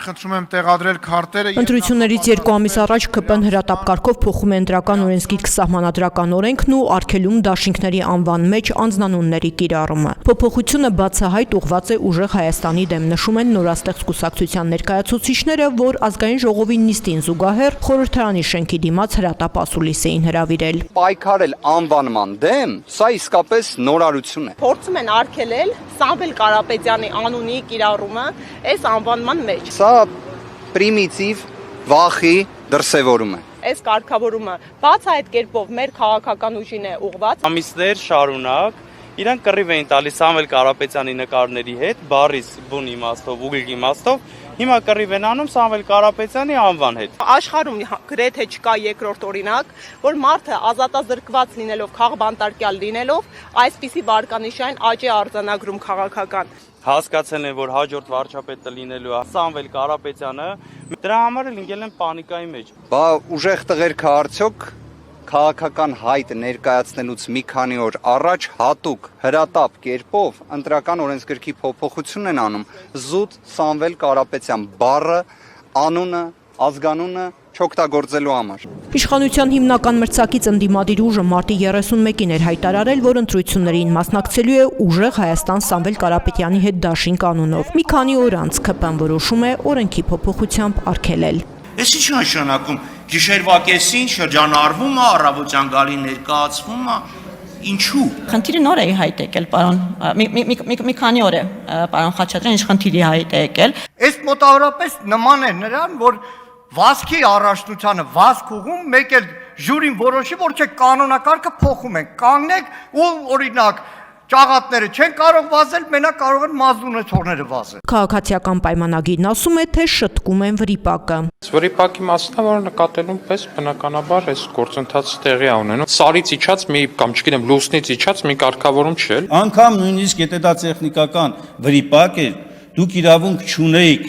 խնդրում եմ տեղադրել քարտերը։ Ընտրություններից 2 ամիս առաջ ԿՊ-ն հրատապ կարգով փոխում է ընտրական օրենսգիրք սահմանադրական օրենքն ու արգելում դաշինքների անվան մեջ անձնանունների կիրառումը։ Փոփոխությունը բացահայտ ուղղված է ուժեղ Հայաստանի դեմ, նշում են նորաստեղծ կուսակցության ներկայացուցիչները, որ ազգային ժողովի նիստին զուգահեռ խորհրդարանի շենքի դիմաց հրատապ ասուլիս էին հրավիրել։ Պայքարել անվանման դեմ, սա իսկապես նորարություն է։ Փորձում են արգելել Սամվել Կարապետյանի անունի կիրառումը այս անվանման մեջ։ Սա պրիմիտիվ վախի դրսևորում է։ Այս կարգավորումը բաց այդ կերպով մեր քաղաքական ուժին է ուղղված։ Ամիսներ շարունակ իրանք կռիվ էին տալիս Սամվել Կարապետյանի նկարների հետ, բառից բուն իմաստով, ուղիղ իմաստով, հիմա կռիվ են անում Սամվել Կարապետյանի անվան հետ։ Աշխարհում գրեթե չկա երկրորդ օրինակ, որ մարդը ազատազրկված լինելով, քաղբանտարկյալ լինելով, այսպիսի վարկանիշային աճ է արձանագրում քաղաքական։ Հասկացել են, որ հաջորդ վարչապետը լինելու է Սամվել Կարապետյանը, դրա համար էլ ընկել են պանիկայի մեջ։ Բա ուժեղ տղերքը արդյոք քաղաքական հայտ ներկայացնելուց մի քանի օր առաջ հատուկ հրատապ կերպով ընտրական օրենսգրքի փոփոխություն են անում զուտ Սամվել Կարապետյան բառը, անունը, ազգանունը չօգտագործելու համար։ Իշխանության հիմնական մրցակից ընդդիմադիր ուժը մարտի 31-ին էր հայտարարել, որ ընտրություններին մասնակցելու է ուժեղ Հայաստան Սամվել Կարապետյանի հետ դաշինք անունով։ Մի քանի օր անց ԿՊ-ն որոշում է օրենքի փոփոխությամբ արգելել։ Էս ինչ նշանակում գիշերվա կեսին շրջանառվում է, առավոտյան գալի ներկայացվում է, ինչու։ Խնդիրը նոր է հայտ եկել, պարոն, մի քանի օր է, պարոն Խաչատրյան, ինչ խնդիրի հայտ է եկել։ Այս մոտավորապես նման է նրան, որ վազքի առաջնությանը վազք ուղում, մեկ էլ ժյուրին որոշի, որ չէ կանոնակարգը փոխում են, կանգնեք ու օրինակ ճաղատները չեն կարող վազել, մենակ կարող են մազդունեցորները վազել։ Քաղաքացիական պայմանագիրն ասում է, թե շտկում են վրիպակը։ Վրիպակի մասն է, որ նկատելուն պես բնականաբար այս գործընթացը տեղի է ունենում։ Սարից իջած մի կամ չգիտեմ լուսնից իջած մի կարգավորում չէ։ Անկամ նույնիսկ եթե դա տեխնիկական վրիպակ է, դուք իրավունք չունեիք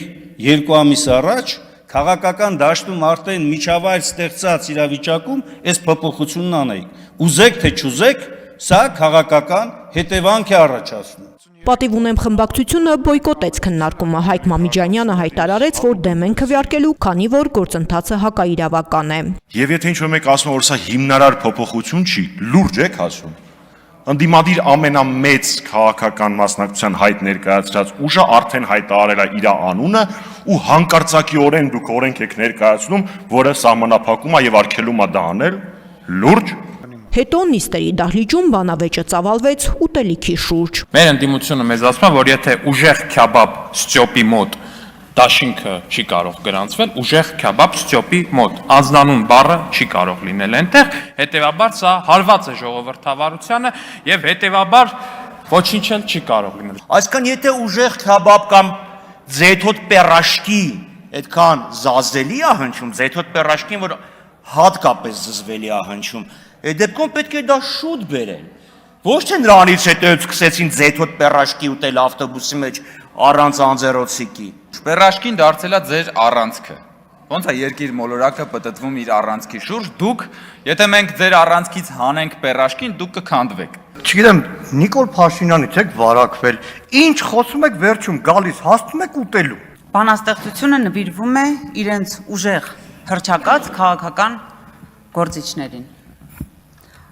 2 ամիս առաջ քաղաքական դաշտում արդեն միջավայր ստեղծած իրավիճակում այս փոփոխությունն անեիք։ Ուզեք թե չուզեք, սա քաղաքական հետևանք է առաջացնում։ Պատիվ ունեմ խմբակցությունը բոյկոտեց քննարկումը։ Հայկ Մամիջանյանը հայտարարեց, որ դեմ են քվեարկելու, քանի որ գործընթացը հակաիրավական է։ Եվ եթե ինչ-որ մեկ ասում որ սա հիմնարար փոփոխություն չի, լուրջ եք ասում։ Ընդդիմադիր ամենամեծ քաղաքական մասնակցության հայտ ներկայացրած ուժը արդեն հայտարարել է իր անունը ու հանկարծակիորեն դուք օրենք եք ներկայացնում, որը սահմանափակում է եւ արգելում է դա անել, լուրջ։ Հետո նիստերի դահլիճում բանավեճը ծավալվեց ուտելիքի շուրջ։ Մեր ընդդիմությունը մեզ ասում է, որ եթե ուժեղ քյաբաբ ստյոպի մոտ դաշինքը չի կարող գրանցվել, ուժեղ քյաբաբ ստյոպի մոտ անձնանուն բառը չի կարող լինել այնտեղ, հետևաբար սա հարված է ժողովրդավարությանը եւ հետևաբար ոչինչ էլ չի կարող լինել։ Այսինքն եթե ուժեղ քյաբաբ կամ ձեթոտ պերաշկի այդքան զազելի է հնչում, ձեթոտ պերաշկին, որ հատկապես զզվելի է հնչում, այդ դեպքում պետք է դա շուտ բերել։ Ոչ թե նրանից հետո սկսեցին ձեթոտ պերաշկի ուտել ավտոբուսի մեջ առանց անձեռոցիկի։ Պերաշկին դարձել է ձեր առանցքը։ Ոնց է երկիր մոլորակը պտտվում իր առանցքի շուրջ, դուք, եթե մենք ձեր առանցքից հանենք պերաշկին, դուք կքանդվեք։ Չգիտեմ, Նիկոլ Փաշինյանից եք վարակվել, ինչ խոսում եք վերջում գալիս, հասնում եք ուտելու։ Բանաստեղծությունը նվիրվում է իրենց ուժեղ հռչակած քաղաքական գործիչներին։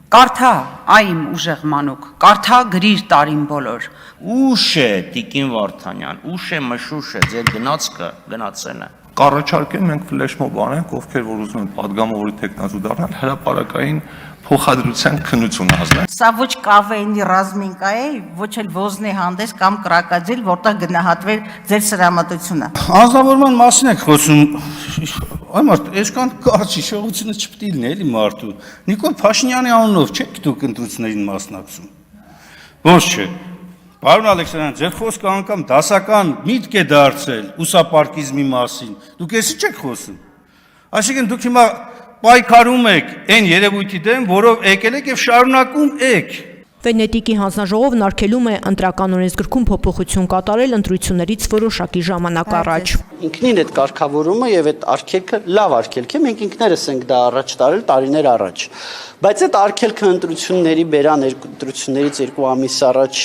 Կարթա, այմ ուժեղ մանուկ, կարթա գրիր տարին բոլոր։ Ուշ է, Տիկին Վարդանյան, ուշ է մշուշ է, ձեր գնացքը գնացել է։ Կառաջարկեմ մենք ֆլեշմոբ անենք, ովքեր որ ուզում են падգամավորի տեխնազու դառնալ, հրապարակային փոխադրության քննություն ազդեն։ Սա ոչ կավեինի ռազմինկա է, ոչ էլ ոզնի հանդես կամ կրակաձիլ, որտեղ գնահատվել ձեր սրամատությունը։ Անձնավորման մասին եք խոսում, այ մարդ, այսքան կարճ հիշողությունը չպետք է լինի էլի մարդու։ Նիկոլ Փաշինյանի անունով չեք դուք ընտրություններին մասնակցում։ Ոչ չէ։ Պարոն Ալեքսանդրյան, ձեր խոսքը անգամ դասական միտք է դարձել ուսապարկիզմի մասին։ Դուք էսի չեք խոսում։ Այսինքն դուք հիմա պայքարում եք այն երևույթի դեմ, որով եկել եք եւ շարունակում եք։ Վենետիկի հանձնաժողովն արգելում է ընտրական օրենսգրքում փոփոխություն կատարել ընտրություններից որոշակի ժամանակ առաջ։ Ինքնին այդ կարգավորումը եւ այդ արգելքը լավ արգելք է, մենք ինքներս ենք դա առաջ տարել տարիներ առաջ։ Բայց այդ արգելքը ընտրությունների բերան ընտրություններից 2 ամիս առաջ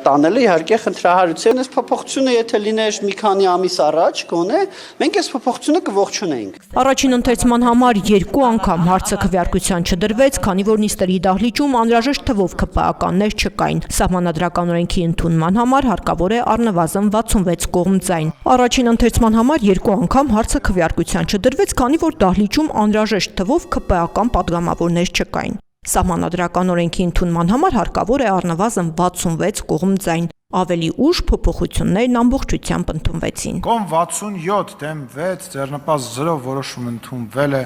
տանելը իհարկե խնդրահարություն է փոփոխությունը եթե լիներ մի քանի ամիս առաջ գոնե մենք այս փոփոխությունը կողջունեինք Առաջին ընթերցման համար 2 անգամ հարցը քվեարկության չդրվեց, քանի որ նիստերի դահլիճում անհրաժեշտ թվով ԿՊԱ-կաններ չկային։ Սահմանադրական օրենքի ընդունման համար հարկավոր է առնվազն 66 կողմ ձայն։ Առաջին ընթերցման համար 2 անգամ հարցը քվեարկության չդրվեց, քանի որ դահլիճում անհրաժեշտ թվով ԿՊԱ-կան падգամավորներ չկային։ Սահմանադրական օրենքի ընդունման համար հարկավոր է առնվազն 66 կողմ ձայն։ Ավելի ուշ փոփոխություններն ամբողջությամբ ընդունվեցին։ Կողմ 67 դեմ 6 ձեռնպաս 0 որոշում ընդունվել է։